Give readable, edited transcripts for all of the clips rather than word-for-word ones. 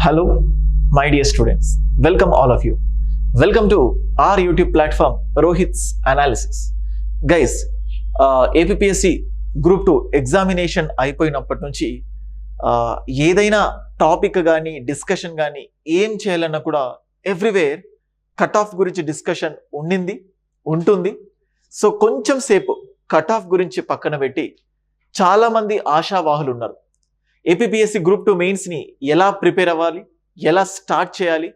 Hello, my dear students. Welcome all of you. Welcome to our YouTube platform, Rohit's Analysis. Guys, APPSC Group 2 examination అయిపోయినప్పటి నుంచి ఏదైనా topic కానీ discussion కానీ ఏం చేయాలన్నా కూడా ఎవ్రీవేర్ కట్ ఆఫ్ గురించి డిస్కషన్ ఉంటుంది. సో కొంచెం సేపు కట్ ఆఫ్ గురించి పక్కన పెట్టి చాలామంది ఆశావాహులు ఉన్నారు. ఏపీపీఎస్సీ గ్రూప్ 2 మెయిన్స్ని ఎలా ప్రిపేర్ అవ్వాలి, ఎలా స్టార్ట్ చేయాలి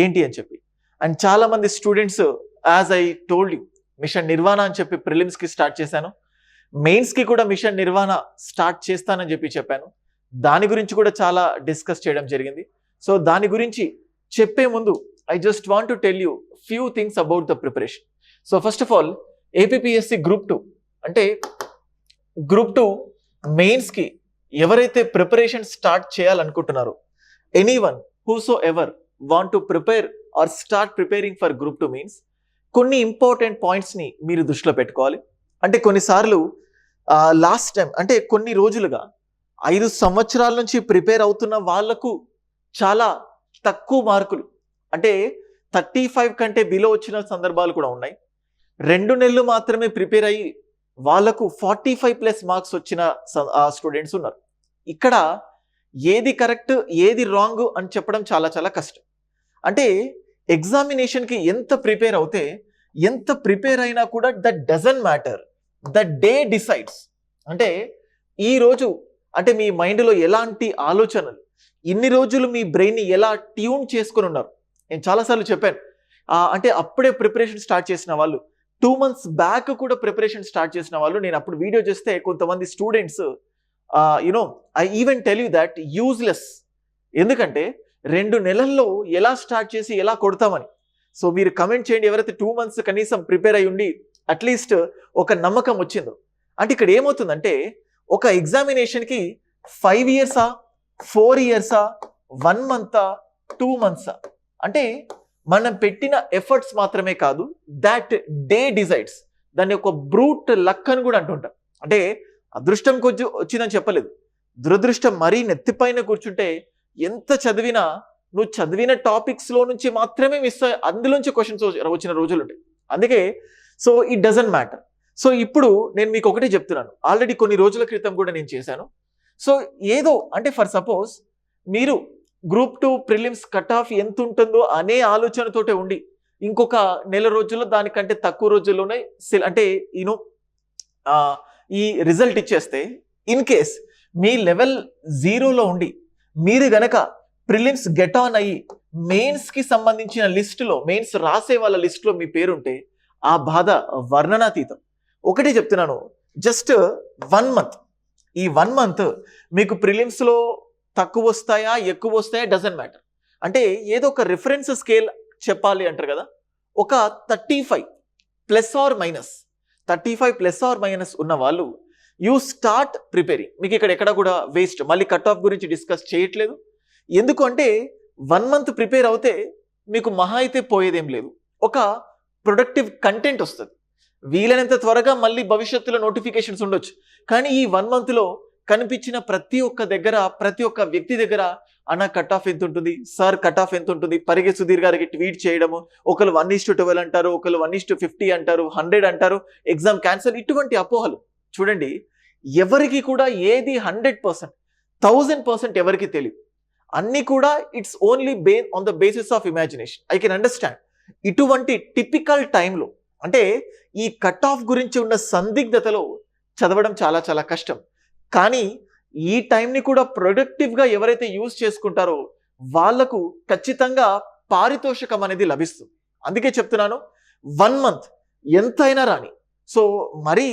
ఏంటి అని చెప్పి. అండ్ చాలామంది students as I told you mission Nirvana అని చెప్పి ప్రిలిమ్స్కి స్టార్ట్ చేశాను, మెయిన్స్కి కూడా మిషన్ నిర్వాణ స్టార్ట్ చేస్తానని చెప్పాను. దాని గురించి కూడా చాలా డిస్కస్ చేయడం జరిగింది. సో దాని గురించి చెప్పే ముందు I just want to tell you few things about the preparation. So first of all APPSC group 2 అంటే గ్రూప్ 2 మెయిన్స్కి ఎవరైతే ప్రిపరేషన్ స్టార్ట్ చేయాలనుకుంటున్నారో, anyone whosoever want to prepare or start preparing for group 2 mains, కొన్ని important పాయింట్స్ని మీరు దృష్టిలో పెట్టుకోవాలి. అంటే కొన్నిసార్లు లాస్ట్ టైం అంటే కొన్ని రోజులుగా 5 సంవత్సరాల నుంచి ప్రిపేర్ అవుతున్న వాళ్లకు చాలా తక్కువ మార్కులు అంటే 35 కంటే బిలో వచ్చిన సందర్భాలు కూడా ఉన్నాయి. 2 నెలలు మాత్రమే ప్రిపేర్ అయ్యి వాళ్ళకు 45+ మార్క్స్ వచ్చిన స్టూడెంట్స్ ఉన్నారు. ఇక్కడ ఏది కరెక్ట్ ఏది రాంగ్ అని చెప్పడం చాలా చాలా కష్టం. అంటే ఎగ్జామినేషన్కి ఎంత ప్రిపేర్ అయినా కూడా that doesn't matter, the day decides. అంటే ఈరోజు అంటే మీ మైండ్లో ఎలాంటి ఆలోచనలు, ఇన్ని రోజులు మీ బ్రెయిన్ని ఎలా ట్యూన్ చేసుకొని ఉన్నారు. నేను చాలాసార్లు చెప్పాను, అంటే అప్పుడే ప్రిపరేషన్ స్టార్ట్ చేసిన వాళ్ళు, 2 months బ్యాక్ కూడా ప్రిపరేషన్ స్టార్ట్ చేసిన వాళ్ళు, నేను అప్పుడు వీడియో చేస్తే కొంతమంది students I even tell you that useless. ఎందుకంటే 2 నెలల్లో ఎలా స్టార్ట్ చేసి ఎలా కొడతామని. సో మీరు కమెంట్ చేయండి ఎవరైతే 2 months కనీసం ప్రిపేర్ అయ్యి ఉండి అట్లీస్ట్ ఒక నమ్మకం వచ్చిందో. అంటే ఇక్కడ ఏమవుతుందంటే ఒక ఎగ్జామినేషన్కి 5 years 4 years 1 month 2 months అంటే మనం పెట్టిన ఎఫర్ట్స్ మాత్రమే కాదు, దాట్ డే డిసైడ్స్. దాన్ని ఒక బ్రూట్ లక్ అని కూడా అంటుంటాం. అంటే అదృష్టం కొంచెం వచ్చిందని చెప్పలేదు, దురదృష్టం మరీ నెత్తిపైన కూర్చుంటే ఎంత చదివినా నువ్వు చదివిన టాపిక్స్లో నుంచి మాత్రమే మిస్ అయ్యి అందులోంచి క్వశ్చన్స్ వచ్చిన రోజులు ఉంటాయి. అందుకే so it doesn't matter. So ఇప్పుడు నేను మీకు ఒకటే చెప్తున్నాను, ఆల్రెడీ కొన్ని రోజుల క్రితం కూడా నేను చేశాను. సో ఏదో అంటే ఫర్ సపోజ్ మీరు గ్రూప్ 2 ప్రిలిమ్స్ కట్ ఆఫ్ ఎంత ఉంటుందో అనే ఆలోచనతోటే ఉండి ఇంకొక నెల రోజుల్లో దానికంటే తక్కువ రోజుల్లోనే అంటే ఈ రిజల్ట్ ఇచ్చేస్తే, ఇన్ కేస్ మీ లెవెల్ 0లో ఉండి మీరు గనక ప్రిలిమ్స్ గెట్ ఆన్ అయ్యి మెయిన్స్కి సంబంధించిన లిస్టులో, మెయిన్స్ రాసే వాళ్ళ లిస్టులో మీ పేరుంటే ఆ బాధ వర్ణనాతీతం. ఒకటే చెప్తున్నాను, జస్ట్ 1 month, ఈ 1 month మీకు ప్రిలిమ్స్లో తక్కువ వస్తాయా ఎక్కువ వస్తాయా డజంట్ మ్యాటర్. అంటే ఏదో ఒక రిఫరెన్స్ స్కేల్ చెప్పాలి అంటారు కదా, ఒక 35 ± ఉన్న వాళ్ళు యూ స్టార్ట్ ప్రిపేరింగ్. మీకు ఇక్కడ ఎక్కడ కూడా వేస్ట్, మళ్ళీ కట్ ఆఫ్ గురించి డిస్కస్ చేయట్లేదు. ఎందుకు అంటే 1 month ప్రిపేర్ అవుతే మీకు మహా అయితే పోయేదేం లేదు, ఒక ప్రొడక్టివ్ కంటెంట్ వస్తుంది. వీలైనంత త్వరగా మళ్ళీ భవిష్యత్తులో నోటిఫికేషన్స్ ఉండొచ్చు, కానీ ఈ 1 monthలో కనిపించిన ప్రతి ఒక్క వ్యక్తి దగ్గర అన్న కట్ ఆఫ్ ఎంత ఉంటుంది, సార్ కట్ ఆఫ్ ఎంత ఉంటుంది, పరిగే సుధీర్ గారికి ట్వీట్ చేయడము, ఒకరు 1:12 అంటారు, ఒకరు 1:50 అంటారు, 100 అంటారు, ఎగ్జామ్ క్యాన్సల్, ఇటువంటి అపోహలు. చూడండి, ఎవరికి కూడా ఏది 100% 1000% ఎవరికి తెలియదు. అన్నీ కూడా it's only on the basis of imagination. I can understand. ఇటువంటి టిపికల్ టైంలో అంటే ఈ కట్ ఆఫ్ గురించి ఉన్న సందిగ్ధతలో చదవడం చాలా చాలా కష్టం. కానీ ఈ టైంని కూడా ప్రొడక్టివ్గా ఎవరైతే యూజ్ చేసుకుంటారో వాళ్లకు ఖచ్చితంగా పారితోషికం అనేది లభిస్తుంది. అందుకే చెప్తున్నాను, 1 month ఎంతైనా రాని. సో మరి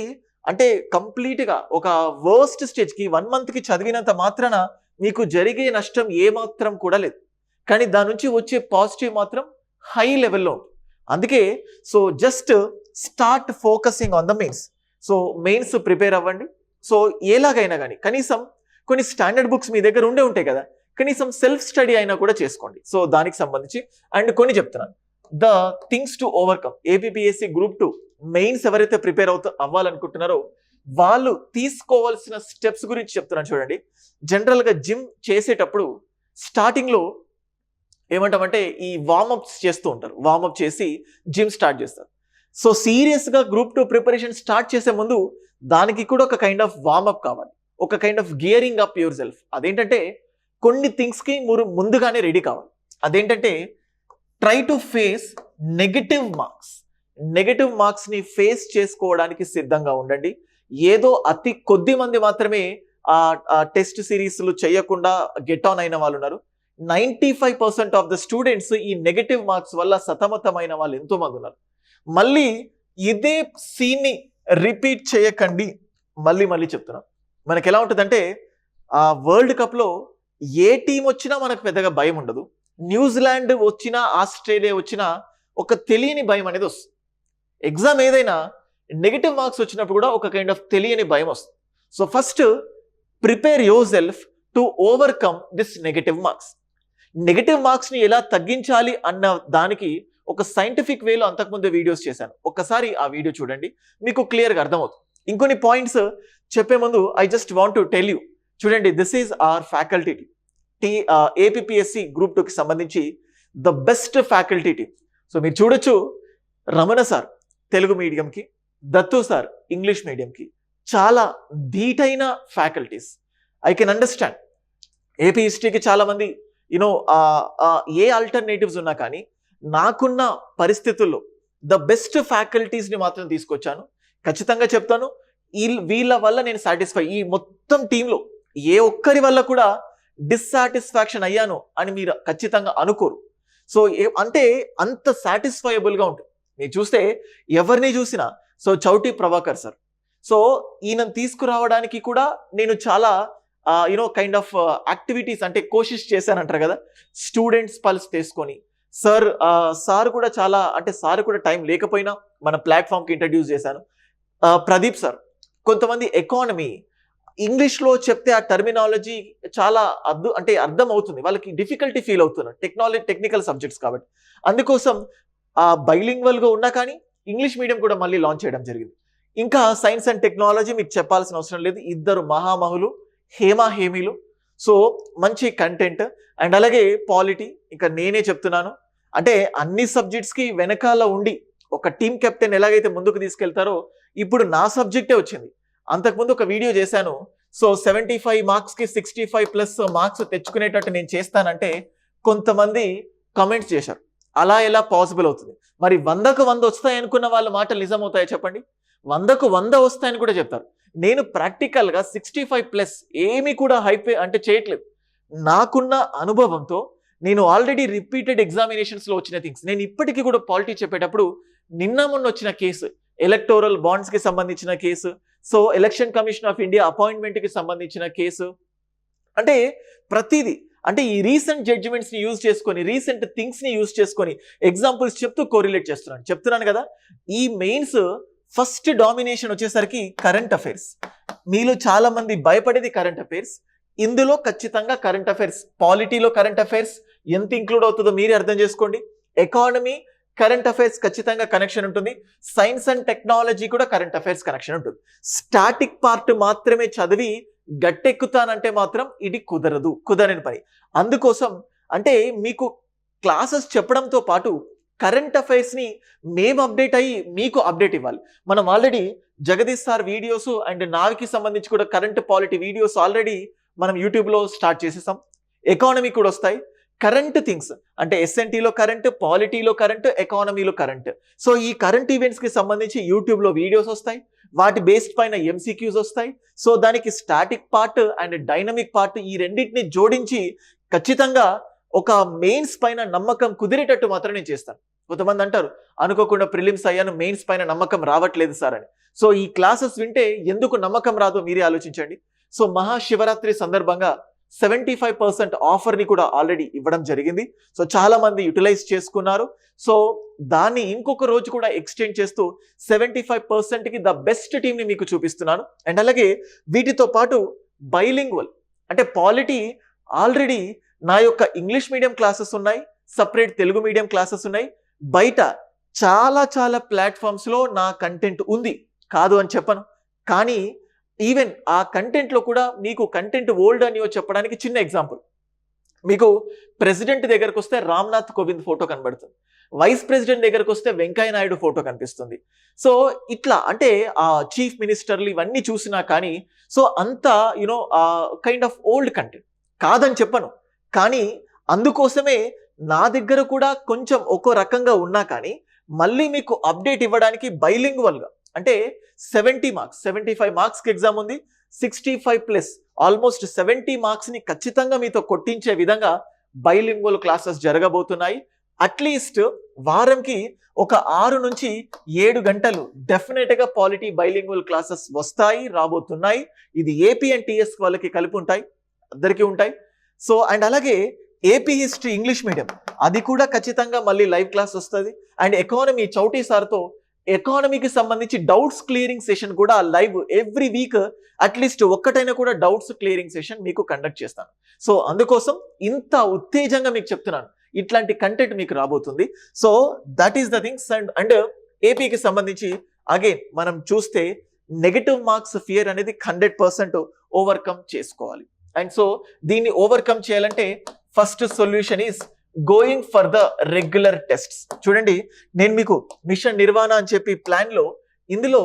అంటే కంప్లీట్గా ఒక వర్స్ట్ స్టేజ్కి 1 monthకి చదివినంత మాత్రాన మీకు జరిగే నష్టం ఏమాత్రం కూడా లేదు, కానీ దాని నుంచి వచ్చే పాజిటివ్ మాత్రం హై లెవెల్లో ఉంటుంది. అందుకే so just start focusing on the mains. So mains prepare అవ్వండి. సో ఎలాగైనా కానీ కనీసం కొన్ని స్టాండర్డ్ బుక్స్ మీ దగ్గర ఉంటాయి కదా, కనీసం సెల్ఫ్ స్టడీ అయినా కూడా చేసుకోండి. సో దానికి సంబంధించి అండ్ కొన్ని చెప్తున్నాను, the things to overcome. APPSC group 2 mains ఎవరైతే ప్రిపేర్ అవ్వాలనుకుంటున్నారో వాళ్ళు తీసుకోవాల్సిన స్టెప్స్ గురించి చెప్తున్నాను. చూడండి, జనరల్గా జిమ్ చేసేటప్పుడు స్టార్టింగ్లో ఏమంటామంటే ఈ వార్మప్స్ చేస్తూ ఉంటారు, వార్మప్ చేసి జిమ్ స్టార్ట్ చేస్తారు. సో సీరియస్గా గ్రూప్ 2 ప్రిపరేషన్ స్టార్ట్ చేసే ముందు దానికి కూడా ఒక కైండ్ ఆఫ్ వార్మప్ కావాలి, ఒక kind of gearing up yourself. అదేంటంటే కొన్ని థింగ్స్కి మీరు ముందుగానే రెడీ కావాలి. అదేంటంటే try to face negative marks. Negative మార్క్స్ని ఫేస్ చేసుకోవడానికి సిద్ధంగా ఉండండి. ఏదో అతి కొద్ది మంది మాత్రమే ఆ టెస్ట్ సిరీస్లు చేయకుండా గెట్ ఆన్ అయిన వాళ్ళు ఉన్నారు. 95% ఆఫ్ ద స్టూడెంట్స్ ఈ నెగటివ్ మార్క్స్ వల్ల సతమతమైన వాళ్ళు ఎంతో మంది ఉన్నారు. మళ్ళీ ఇదే సీన్ని రిపీట్ చేయకండి. మళ్ళీ చెప్తున్నాం. మనకి ఎలా ఉంటుందంటే ఆ వరల్డ్ కప్లో ఏ టీం వచ్చినా మనకు పెద్దగా భయం ఉండదు. న్యూజిలాండ్ వచ్చినా, ఆస్ట్రేలియా వచ్చినా ఒక తెలియని భయం అనేది వస్తుంది. ఎగ్జామ్ ఏదైనా నెగటివ్ మార్క్స్ వచ్చినప్పుడు కూడా ఒక కైండ్ ఆఫ్ తెలియని భయం వస్తుంది. So first prepare yourself to overcome this negative marks. Negative మార్క్స్ని ఎలా తగ్గించాలి అన్న దానికి ఒక సైంటిఫిక్ వేలో అంతకుముందు వీడియోస్ చేశాను. ఒక్కసారి ఆ వీడియో చూడండి, మీకు క్లియర్గా అర్థమవుతుంది. ఇంకొన్ని పాయింట్స్ చెప్పే ముందు I just want to tell you. చూడండి, this is our faculty team, APSC group 2కి సంబంధించి the best faculty team. So మీరు చూడొచ్చు, రమణ సార్ తెలుగు మీడియంకి, దత్తు సార్ ఇంగ్లీష్ మీడియంకి, చాలా ధీటైన faculties. I can understand AP హిస్టరీకి చాలామంది ఏ ఆల్టర్నేటివ్స్ ఉన్నా కానీ నాకున్న పరిస్థితుల్లో ద బెస్ట్ ఫ్యాకల్టీస్ని మాత్రం తీసుకొచ్చాను. ఖచ్చితంగా చెప్తాను, వీళ్ళ వల్ల నేను సాటిస్ఫై. ఈ మొత్తం టీంలో ఏ ఒక్కరి వల్ల కూడా డిస్సాటిస్ఫాక్షన్ అయ్యాను అని మీరు ఖచ్చితంగా అనుకోరు. సో అంటే అంత సాటిస్ఫైయబుల్గా ఉంటుంది. మీరు చూస్తే ఎవరిని చూసినా, so Chouti Prabhakar sir, so ఈయనను తీసుకురావడానికి కూడా నేను చాలా కైండ్ ఆఫ్ యాక్టివిటీస్ అంటే కోషిష్ చేశానంటారు కదా, స్టూడెంట్స్ పల్స్ తీసుకొని. సార్ కూడా చాలా, అంటే సార్ కూడా టైం లేకపోయినా మన ప్లాట్ఫామ్కి ఇంట్రడ్యూస్ చేశాను. ప్రదీప్ సార్, కొంతమంది ఎకానమీ ఇంగ్లీష్లో చెప్తే ఆ టర్మినాలజీ చాలా అర్థం అవుతుంది, వాళ్ళకి డిఫికల్టీ ఫీల్ అవుతున్నారు, టెక్నికల్ సబ్జెక్ట్స్ కాబట్టి. అందుకోసం బైలింగ్వల్గా ఉన్నా కానీ ఇంగ్లీష్ మీడియం కూడా మళ్ళీ లాంచ్ చేయడం జరిగింది. ఇంకా సైన్స్ అండ్ టెక్నాలజీ మీకు చెప్పాల్సిన అవసరం లేదు, ఇద్దరు మహామహులు, హేమీలు. సో మంచి కంటెంట్. అండ్ అలాగే పాలిటీ, ఇంకా నేనే చెప్తున్నాను, అంటే అన్ని సబ్జెక్ట్స్కి వెనకాల ఉండి ఒక టీమ్ కెప్టెన్ ఎలాగైతే ముందుకు తీసుకెళ్తారో ఇప్పుడు నా సబ్జెక్టే వచ్చింది. అంతకుముందు ఒక వీడియో చేశాను, సో 75 మార్క్స్కి 65+ మార్క్స్ తెచ్చుకునేటట్టు నేను చేస్తానంటే కొంతమంది కమెంట్స్ చేశారు, అలా ఎలా పాసిబుల్ అవుతుంది? మరి 100కు 100 వస్తాయి అనుకున్న వాళ్ళ మాటలు నిజమవుతాయో చెప్పండి. 100కు 100 వస్తాయని కూడా చెప్తారు. నేను ప్రాక్టికల్గా 65+ ఏమీ కూడా చేయట్లేదు. నాకున్న అనుభవంతో నేను ఆల్రెడీ రిపీటెడ్ ఎగ్జామినేషన్స్లో వచ్చిన థింగ్స్, నేను ఇప్పటికీ కూడా పాలిటీ చెప్పేటప్పుడు నిన్న మొన్న వచ్చిన కేసు, ఎలక్టోరల్ బాండ్స్కి సంబంధించిన case, so election commission of India అపాయింట్మెంట్కి సంబంధించిన కేసు, అంటే ప్రతిదీ, అంటే ఈ రీసెంట్ జడ్జిమెంట్స్ని యూజ్ చేసుకొని, రీసెంట్ థింగ్స్ని యూజ్ చేసుకొని ఎగ్జాంపుల్స్ చెప్తూ కోరిలేట్ చెప్తున్నాను కదా. ఈ మెయిన్స్ ఫస్ట్ డామినేషన్ వచ్చేసరికి కరెంట్ అఫైర్స్. మీలో చాలా మంది భయపడేది కరెంట్ అఫైర్స్. ఇందులో ఖచ్చితంగా కరెంట్ అఫైర్స్, పాలిటీలో కరెంట్ అఫైర్స్ ఎంత ఇంక్లూడ్ అవుతుందో మీరే అర్థం చేసుకోండి. ఎకానమీ, కరెంట్ అఫైర్స్ ఖచ్చితంగా కనెక్షన్ ఉంటుంది. సైన్స్ అండ్ టెక్నాలజీ కూడా కరెంట్ అఫైర్స్ కనెక్షన్ ఉంటుంది. స్టాటిక్ పార్ట్ మాత్రమే చదివి గట్టెక్కుతానంటే మాత్రం ఇది కుదరని పని. అందుకోసం అంటే మీకు క్లాసెస్ చెప్పడంతో పాటు కరెంట్ అఫైర్స్ని మేము అప్డేట్ అయ్యి మీకు అప్డేట్ ఇవ్వాలి. మనం already Jagadish sir videos and నావికి సంబంధించి కూడా కరెంట్ పాలిటీ వీడియోస్ ఆల్రెడీ మనం యూట్యూబ్లో స్టార్ట్ చేసేసాం. ఎకానమీ కూడా వస్తాయి, కరెంట్ థింగ్స్ అంటే ఎస్ఎన్టీలో కరెంట్, పాలిటీలో కరెంట్, ఎకానమీలో కరెంట్. సో ఈ కరెంట్ ఈవెంట్స్కి సంబంధించి యూట్యూబ్లో వీడియోస్ వస్తాయి, వాటి బేస్డ్ పైన ఎంసీక్యూస్ వస్తాయి. సో దానికి static part and dynamic part, ఈ రెండింటిని జోడించి ఖచ్చితంగా ఒక మెయిన్స్ పైన నమ్మకం కుదిరేటట్టు మాత్రం నేను చేస్తాను. కొంతమంది అంటారు, అనుకోకుండా ప్రిలిమ్స్ అయ్యాను, మెయిన్స్ పైన నమ్మకం రావట్లేదు సార్ అని. సో ఈ క్లాసెస్ వింటే ఎందుకు నమ్మకం రాదో మీరే ఆలోచించండి. సో మహాశివరాత్రి సందర్భంగా 75% ఆఫర్ని కూడా ఆల్రెడీ ఇవ్వడం జరిగింది. సో చాలా మంది యూటిలైజ్ చేసుకున్నారు. సో దాన్ని ఇంకొక రోజు కూడా ఎక్స్టెండ్ చేస్తూ 75%కి ద బెస్ట్ టీమ్ని మీకు చూపిస్తున్నాను. అండ్ అలాగే వీటితో పాటు బైలింగ్వల్ అంటే పాలిటీ ఆల్రెడీ నా యొక్క ఇంగ్లీష్ మీడియం క్లాసెస్ ఉన్నాయి, సపరేట్ తెలుగు మీడియం క్లాసెస్ ఉన్నాయి. బయట చాలా ప్లాట్ఫామ్స్లో నా కంటెంట్ ఉంది, కాదు అని చెప్పను. కానీ ఈవెన్ ఆ కంటెంట్లో కూడా మీకు కంటెంట్ ఓల్డ్ అని చెప్పడానికి చిన్న ఎగ్జాంపుల్, మీకు ప్రెసిడెంట్ దగ్గరకు వస్తే రామ్నాథ్ కోవింద్ ఫోటో కనబడుతుంది, వైస్ ప్రెసిడెంట్ దగ్గరకు వస్తే వెంకయ్య నాయుడు ఫోటో కనిపిస్తుంది. సో ఇట్లా అంటే ఆ చీఫ్ మినిస్టర్లు ఇవన్నీ చూసినా కానీ సో అంతా కైండ్ ఆఫ్ ఓల్డ్ కంటెంట్ కాదని చెప్పను, కానీ అందుకోసమే నా దగ్గర కూడా కొంచెం ఒక్కో రకంగా ఉన్నా కానీ మళ్ళీ మీకు అప్డేట్ ఇవ్వడానికి బైలింగ్వల్గా అంటే 70 మార్క్స్ 75 మార్క్స్కి ఎగ్జామ్ ఉంది, 65+ ఆల్మోస్ట్ 70 మార్క్స్ని ఖచ్చితంగా మీతో కొట్టించే విధంగా బైలింగ్వల్ క్లాసెస్ జరగబోతున్నాయి. అట్లీస్ట్ వారంకి ఒక 6 నుంచి 7 గంటలు డెఫినెట్గా పాలిటీ బైలింగ్వల్ క్లాసెస్ వస్తాయి, రాబోతున్నాయి. ఇది ఏపీ అండ్ టీఎస్ వాళ్ళకి కలిపి ఉంటాయి, అందరికీ ఉంటాయి. సో అండ్ అలాగే ఏపీ హిస్టరీ ఇంగ్లీష్ మీడియం అది కూడా ఖచ్చితంగా మళ్ళీ లైవ్ క్లాస్ వస్తుంది. అండ్ ఎకానమీ చౌటీ సార్తో ఎకానమీకి సంబంధించి డౌట్స్ క్లియరింగ్ సెషన్ కూడా లైవ్ ఎవ్రీ వీక్ అట్లీస్ట్ ఒక్కటైనా కూడా డౌట్స్ క్లియరింగ్ సెషన్ మీకు కండక్ట్ చేస్తాను. సో అందుకోసం ఇంత ఉత్తేజంగా మీకు చెప్తున్నాను, ఇట్లాంటి కంటెంట్ మీకు రాబోతుంది. So that is the things. And ఏపీకి సంబంధించి అగైన్ మనం చూస్తే నెగటివ్ మార్క్స్ ఫియర్ అనేది 100% ఓవర్కమ్ చేసుకోవాలి. అండ్ సో దీన్ని ఓవర్కమ్ చేయాలంటే first solution is going for the regular tests. చూడండి, నేను మీకు మిషన్ నిర్వాణ అని చెప్పి ప్లాన్లో ఇందులో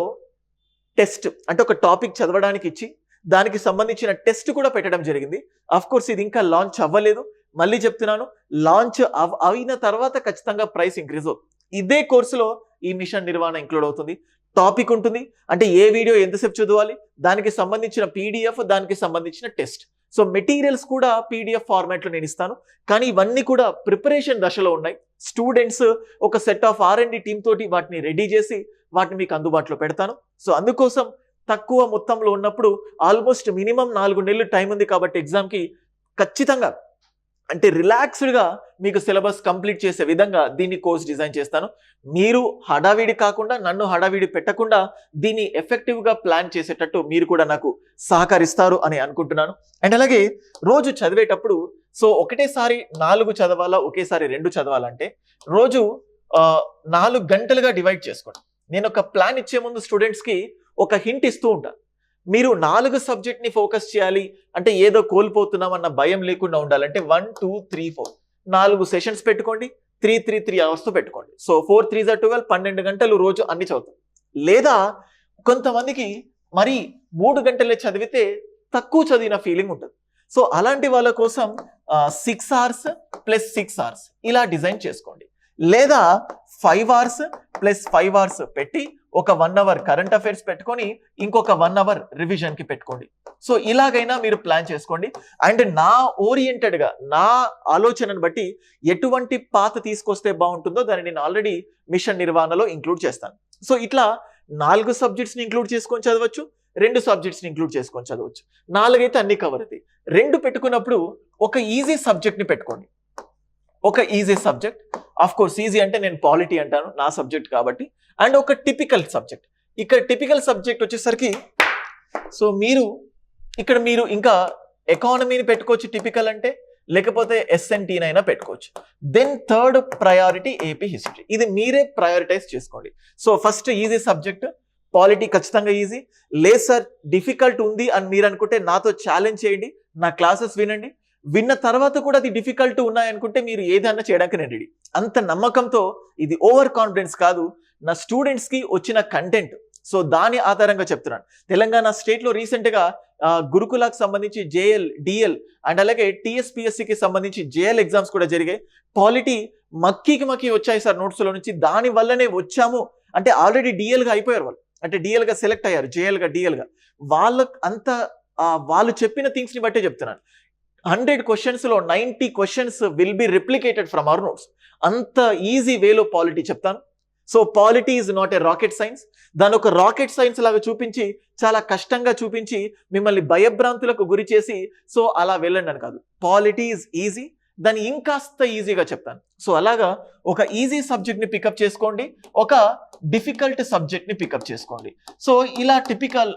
టెస్ట్ అంటే ఒక టాపిక్ చదవడానికి ఇచ్చి దానికి సంబంధించిన టెస్ట్ కూడా పెట్టడం జరిగింది. అఫ్ కోర్స్ ఇది ఇంకా లాంచ్ అవ్వలేదు, మళ్ళీ చెప్తున్నాను, లాంచ్ అయిన తర్వాత ఖచ్చితంగా ప్రైస్ ఇంక్రీజ్ అవుతుంది. ఇదే కోర్సులో ఈ మిషన్ నిర్వాణ ఇంక్లూడ్ అవుతుంది. టాపిక్ ఉంటుంది, అంటే ఏ వీడియో ఎంతసేపు చదవాలి, దానికి సంబంధించిన పీడిఎఫ్, దానికి సంబంధించిన టెస్ట్. సో మెటీరియల్స్ కూడా పీడిఎఫ్ ఫార్మాట్లో నేను ఇస్తాను, కానీ ఇవన్నీ కూడా ప్రిపరేషన్ దశలో ఉన్నాయి. స్టూడెంట్స్ ఒక సెట్ ఆఫ్ R&D టీమ్ తోటి వాటిని రెడీ చేసి వాటిని మీకు అందుబాటులో పెడతాను. సో అందుకోసం తక్కువ మొత్తంలో ఉన్నప్పుడు ఆల్మోస్ట్ మినిమం 4 నెలలు టైం ఉంది కాబట్టి ఎగ్జామ్కి ఖచ్చితంగా అంటే రిలాక్స్డ్గా మీకు సిలబస్ కంప్లీట్ చేసే విధంగా దీన్ని కోర్స్ డిజైన్ చేస్తాను. మీరు హడావిడి కాకుండా, నన్ను హడావిడి పెట్టకుండా దీన్ని ఎఫెక్టివ్గా ప్లాన్ చేసేటట్టు మీరు కూడా నాకు సహకరిస్తారు అని అనుకుంటున్నాను. అండ్ అలాగే రోజు చదివేటప్పుడు సో ఒకటేసారి 4 చదవాలా, ఒకేసారి 2 చదవాలంటే రోజు 4 గంటలుగా డివైడ్ చేసుకోండి. నేను ఒక ప్లాన్ ఇచ్చే ముందు స్టూడెంట్స్కి ఒక హింట్ ఇస్తూ ఉంటాను. మీరు 4 సబ్జెక్ట్ని ఫోకస్ చేయాలి అంటే ఏదో కోల్పోతున్నామన్న భయం లేకుండా ఉండాలంటే 1, 2, 3, 4 4 సెషన్స్ పెట్టుకోండి, 3 అవర్స్తో పెట్టుకోండి. సో 4 3 12 12 గంటలు రోజు అన్ని చదువుతాం. లేదా కొంతమందికి మరి 3 గంటలే చదివితే తక్కువ చదివిన ఫీలింగ్ ఉంటుంది. సో అలాంటి వాళ్ళ కోసం 6 hours + 6 hours ఇలా డిజైన్ చేసుకోండి. లేదా 5 hours + 5 hours పెట్టి ఒక 1 hour కరెంట్ అఫైర్స్ పెట్టుకొని ఇంకొక 1 hour రివిజన్కి పెట్టుకోండి. సో ఇలాగైనా మీరు ప్లాన్ చేసుకోండి. అండ్ నా ఓరియంటెడ్గా నా ఆలోచనను బట్టి ఎటువంటి పాత తీసుకొస్తే బాగుంటుందో దాన్ని నేను ఆల్రెడీ మిషన్ నిర్వహణలో ఇంక్లూడ్ చేస్తాను. సో ఇట్లా 4 సబ్జెక్ట్స్ని ఇంక్లూడ్ చేసుకొని చదవచ్చు, 2 సబ్జెక్ట్స్ని ఇంక్లూడ్ చేసుకొని చదవచ్చు. 4 అయితే అన్ని కవర్ అవుతాయి. 2 పెట్టుకున్నప్పుడు ఒక ఈజీ సబ్జెక్ట్ని పెట్టుకోండి. ఒక easy subject, of course easy అంటే నేను పాలిటీ అంటాను నా సబ్జెక్ట్ కాబట్టి. అండ్ ఒక టిపికల్ సబ్జెక్ట్. ఇక్కడ టిపికల్ సబ్జెక్ట్ వచ్చేసరికి సో మీరు ఇంకా ఎకానమీని పెట్టుకోవచ్చు టిపికల్ అంటే, లేకపోతే SNT-నైనా పెట్టుకోవచ్చు. Then third priority AP history. ఇది మీరే ప్రయారిటైజ్ చేసుకోండి. So first easy subject polity ఖచ్చితంగా ఈజీ. లేదు సార్ డిఫికల్ట్ ఉంది అని మీరు అనుకుంటే నాతో ఛాలెంజ్ చేయండి, నా క్లాసెస్ వినండి. విన్న తర్వాత కూడా అది డిఫికల్ట్ ఉన్నాయనుకుంటే మీరు ఏదైనా చేయడానికి నేను రెడీ. అంత నమ్మకంతో, ఇది ఓవర్ కాన్ఫిడెన్స్ కాదు, నా స్టూడెంట్స్కి వచ్చిన కంటెంట్. సో దాని ఆధారంగా చెప్తున్నాను. తెలంగాణ స్టేట్లో రీసెంట్గా గురుకులకు సంబంధించి JL, DL అండ్ అలాగే TSPSCకి సంబంధించి JL ఎగ్జామ్స్ కూడా జరిగాయి. పాలిటీ మక్కి వచ్చాయి సార్ నోట్స్లో నుంచి. దాని వల్లనే వచ్చాము అంటే ఆల్రెడీ DLగా అయిపోయారు వాళ్ళు, అంటే DLగా సెలెక్ట్ అయ్యారు, JLగా DLగా. వాళ్ళకు అంత వాళ్ళు చెప్పిన థింగ్స్ని బట్టే చెప్తున్నాను. 100 క్వశ్చన్స్లో 90 questions will be replicated from our notes. అంత ఈజీ వేలో పాలిటీ చెప్తాను. So polity is not a rocket science. దాని ఒక రాకెట్ సైన్స్ లాగా చూపించి, చాలా కష్టంగా చూపించి మిమ్మల్ని భయభ్రాంతులకు గురి చేసి సో అలా వెళ్ళండి అని కాదు. పాలిటీ ఈజ్ ఈజీ, దాన్ని ఇంకాస్త ఈజీగా చెప్తాను. సో అలాగా ఒక ఈజీ సబ్జెక్ట్ని పికప్ చేసుకోండి, ఒక డిఫికల్ట్ సబ్జెక్ట్ని పికప్ చేసుకోండి. సో ఇలా టిపికల్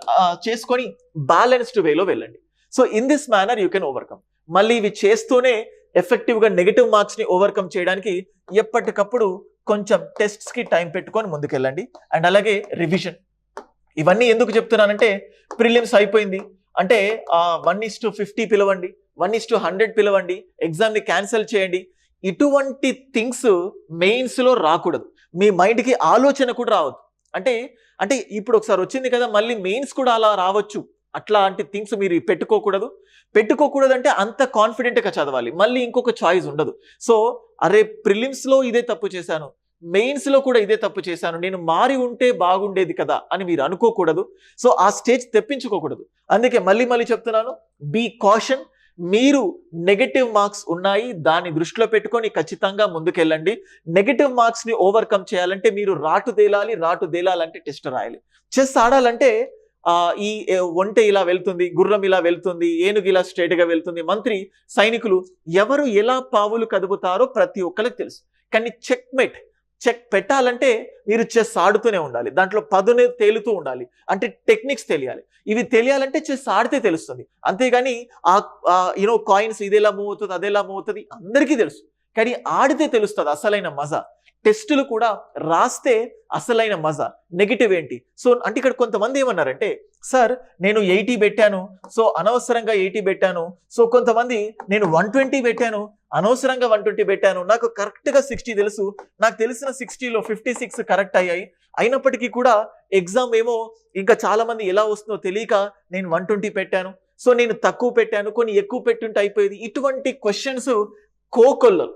చేసుకొని బ్యాలెన్స్డ్ వేలో వెళ్ళండి. So in this manner you can overcome. మళ్ళీ ఇవి చేస్తూనే ఎఫెక్టివ్గా నెగిటివ్ మార్క్స్ని ఓవర్కమ్ చేయడానికి ఎప్పటికప్పుడు కొంచెం టెస్ట్స్కి టైం పెట్టుకొని ముందుకెళ్ళండి. అండ్ అలాగే రివిజన్. ఇవన్నీ ఎందుకు చెప్తున్నానంటే ప్రిలిమ్స్ అయిపోయింది అంటే 1:50 పిలవండి, 1:100 పిలవండి, ఎగ్జామ్ని క్యాన్సిల్ చేయండి. ఇటువంటి థింగ్స్ మెయిన్స్లో రాకూడదు. మీ మైండ్కి ఆలోచన కూడా రావద్దు. అంటే అంటే ఇప్పుడు ఒకసారి వచ్చింది కదా, మళ్ళీ మెయిన్స్ కూడా అలా రావచ్చు. అట్లాంటి థింగ్స్ మీరు పెట్టుకోకూడదు అంటే అంత కాన్ఫిడెంట్గా చదవాలి. మళ్ళీ ఇంకొక చాయిస్ ఉండదు. సో అరే ప్రిలిమ్స్లో ఇదే తప్పు చేశాను, మెయిన్స్లో కూడా ఇదే తప్పు చేశాను, నేను మారి ఉంటే బాగుండేది కదా అని మీరు అనుకోకూడదు. సో ఆ స్టేజ్ తెప్పించుకోకూడదు. అందుకే మళ్ళీ చెప్తున్నాను, బీ కాషన్. మీరు నెగటివ్ మార్క్స్ ఉన్నాయి, దాన్ని దృష్టిలో పెట్టుకొని ఖచ్చితంగా ముందుకెళ్ళండి. నెగటివ్ మార్క్స్ని ఓవర్కమ్ చేయాలంటే మీరు రాటు తేలాలంటే టెస్ట్ రాయాలి. చెస్ ఆడాలంటే ఈ ఒంటె ఇలా వెళ్తుంది, గుర్రం ఇలా వెళ్తుంది, ఏనుగు ఇలా స్ట్రైట్గా వెళ్తుంది, మంత్రి సైనికులు ఎవరు ఎలా పావులు కదుపుతారో ప్రతి ఒక్కరికి తెలుసు. కానీ చెక్ పెట్టాలంటే మీరు చెస్ ఆడుతూనే ఉండాలి, దాంట్లో పదునే తేలుతూ ఉండాలి. అంటే టెక్నిక్స్ తెలియాలి. ఇవి తెలియాలంటే చెస్ ఆడితే తెలుస్తుంది. అంతేగాని కాయిన్స్ ఇదేలా మూవ్ అవుతుంది, అదేలా మూవ్ అవుతుంది అందరికీ తెలుసు, కానీ ఆడితే తెలుస్తుంది అసలైన మజా. టెస్టులు కూడా రాస్తే అసలైన మజా. నెగిటివ్ ఏంటి? సో అంటే ఇక్కడ కొంతమంది ఏమన్నారంటే, సార్ నేను 80 పెట్టాను, సో అనవసరంగా 80 పెట్టాను. సో కొంతమంది నేను 120 పెట్టాను, అనవసరంగా 120 పెట్టాను, నాకు కరెక్ట్గా 60 తెలుసు, నాకు తెలిసిన 60లో 56 కరెక్ట్ అయ్యాయి, అయినప్పటికీ కూడా ఎగ్జామ్ ఏమో ఇంకా చాలా మంది ఎలా వస్తుందో తెలియక నేను 120 పెట్టాను, సో నేను తక్కువ పెట్టాను, కొన్ని ఎక్కువ పెట్టుంటే అయిపోయేది. ఇటువంటి క్వశ్చన్స్ కోకొల్లలు.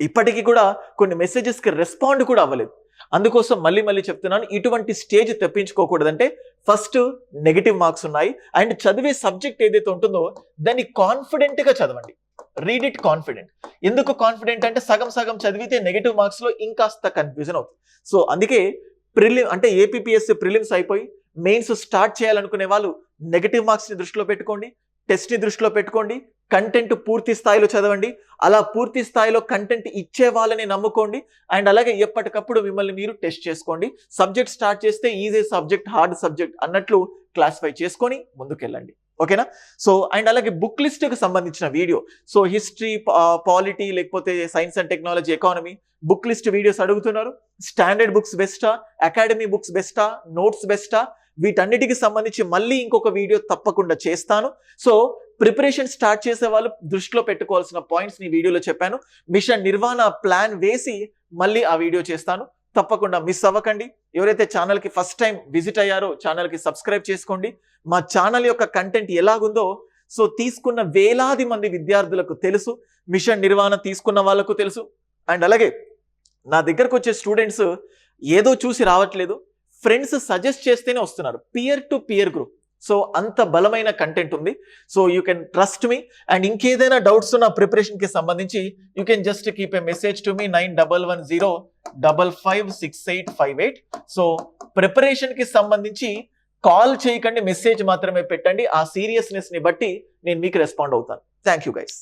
ఇప్పటికీ కూడా కొన్ని మెసేజెస్కి రెస్పాండ్ కూడా అవ్వలేదు. అందుకోసం మళ్ళీ చెప్తున్నాను, ఇటువంటి స్టేజ్ తెప్పించుకోకూడదంటే ఫస్ట్ నెగిటివ్ మార్క్స్ ఉన్నాయి, అండ్ చదివే సబ్జెక్ట్ ఏదైతే ఉంటుందో దాన్ని కాన్ఫిడెంట్గా చదవండి. Read it confident. ఎందుకు కాన్ఫిడెంట్ అంటే సగం చదివితే నెగిటివ్ మార్క్స్లో ఇంకాస్త కన్ఫ్యూజన్ అవుతుంది. సో అందుకే అంటే ఏపీపీఎస్సీ ప్రిలిమ్స్ అయిపోయి మెయిన్స్ స్టార్ట్ చేయాలనుకునే వాళ్ళు నెగిటివ్ మార్క్స్ని దృష్టిలో పెట్టుకోండి, టెస్ట్ని దృష్టిలో పెట్టుకోండి, కంటెంట్ పూర్తి స్థాయిలో చదవండి. అలా పూర్తి స్థాయిలో కంటెంట్ ఇచ్చే వాళ్ళని నమ్ముకోండి. అండ్ అలాగే ఎప్పటికప్పుడు మిమ్మల్ని మీరు టెస్ట్ చేసుకోండి. సబ్జెక్ట్ స్టార్ట్ చేస్తే ఈజీ సబ్జెక్ట్, హార్డ్ సబ్జెక్ట్ అన్నట్లు క్లాసిఫై చేసుకొని ముందుకెళ్ళండి. ఓకేనా? సో అండ్ అలాగే బుక్ లిస్ట్కి సంబంధించిన వీడియో, సో హిస్టరీ, పాలిటీ, లేకపోతే science and technology, economy book list videos అడుగుతున్నారు. స్టాండర్డ్ బుక్స్ బెస్టా, అకాడమీ బుక్స్ బెస్టా, నోట్స్ బెస్టా, వీటన్నిటికి సంబంధించి మళ్ళీ ఇంకొక వీడియో తప్పకుండా చేస్తాను. సో ప్రిపరేషన్ స్టార్ట్ చేసే వాళ్ళు దృష్టిలో పెట్టుకోవాల్సిన పాయింట్స్ ని వీడియోలో చెప్పాను. మిషన్ నిర్వహణ ప్లాన్ వేసి మళ్ళీ ఆ వీడియో చేస్తాను, తప్పకుండా మిస్ అవ్వకండి. ఎవరైతే ఛానల్కి ఫస్ట్ టైం విజిట్ అయ్యారో ఛానల్కి సబ్స్క్రైబ్ చేసుకోండి. మా ఛానల్ యొక్క కంటెంట్ ఎలాగుందో సో తీసుకున్న వేలాది మంది విద్యార్థులకు తెలుసు, మిషన్ నిర్వహణ తీసుకున్న వాళ్ళకు తెలుసు. అండ్ అలాగే నా దగ్గరకు వచ్చే స్టూడెంట్స్ ఏదో చూసి రావట్లేదు, ఫ్రెండ్స్ సజెస్ట్ చేస్తేనే వస్తున్నారు. Peer to peer group. So అంత బలమైన కంటెంట్ ఉంది. So you can trust me. And ఇంకేదైనా డౌట్స్ ఉన్న ప్రిపరేషన్కి సంబంధించి you can just keep a message to me 9110556858. So ప్రిపరేషన్కి సంబంధించి కాల్ చేయకండి, మెసేజ్ మాత్రమే పెట్టండి. ఆ సీరియస్నెస్ని బట్టి నేను మీకు రెస్పాండ్ అవుతాను. Thank you guys.